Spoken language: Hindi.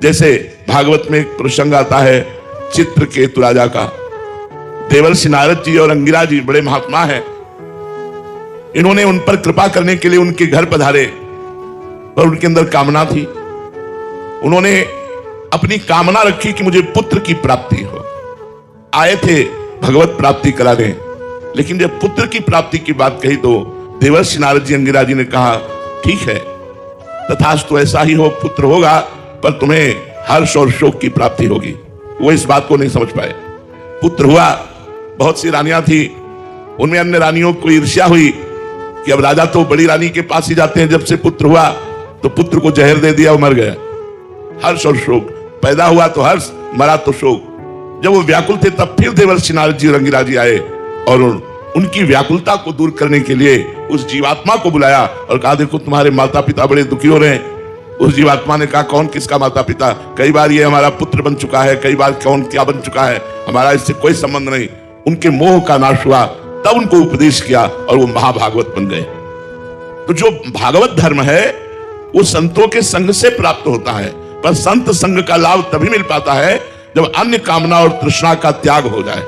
जैसे भागवत में एक प्रसंग आता है चित्रकेतु राजा का। देवर्षि नारद जी और अंगिरा जी बड़े महात्मा हैं। इन्होंने उन पर कृपा करने के लिए उनके घर पधारे, पर उनके अंदर कामना थी। उन्होंने अपनी कामना रखी कि मुझे पुत्र की प्राप्ति हो। आए थे भगवत प्राप्ति कराने, लेकिन जब पुत्र की प्राप्ति की बात कही तो देवर्षि नारद जी अंगिरा जी ने कहा ठीक है, तथास्तु ऐसा ही हो, पुत्र होगा, पर तुम्हें हर्ष और शोक की प्राप्ति होगी। वो इस बात को नहीं समझ पाए। पुत्र हुआ, बहुत सी रानियां थी, उनमें अन्य रानियों को ईर्ष्या हुई कि अब राजा तो बड़ी रानी के पास ही जाते हैं। जब से पुत्र हुआ तो पुत्र को जहर दे दिया, वो मर गया। हर्ष और शोक, पैदा हुआ तो हर्ष, मरा तो शोक। जब वो व्याकुल थे तब फिर देवर्षि नारद जी और अंगिरा जी आए और उनकी व्याकुलता को दूर करने के लिए उस जीवात्मा को बुलाया और कहा देखो तुम्हारे माता पिता बड़े दुखी हो रहे हैं। उस जीवात्मा ने कहा कौन किसका माता पिता, कई बार ये हमारा पुत्र बन चुका है, कई बार कौन क्या बन चुका है, हमारा इससे कोई संबंध नहीं। उनके मोह का नाश हुआ, तब उनको उपदेश किया और वो महाभागवत बन गए। तो जो भागवत धर्म है वो संतों के संग से प्राप्त होता है, पर संत संग का लाभ तभी मिल पाता है जब अन्य कामना और तृष्णा का त्याग हो जाए।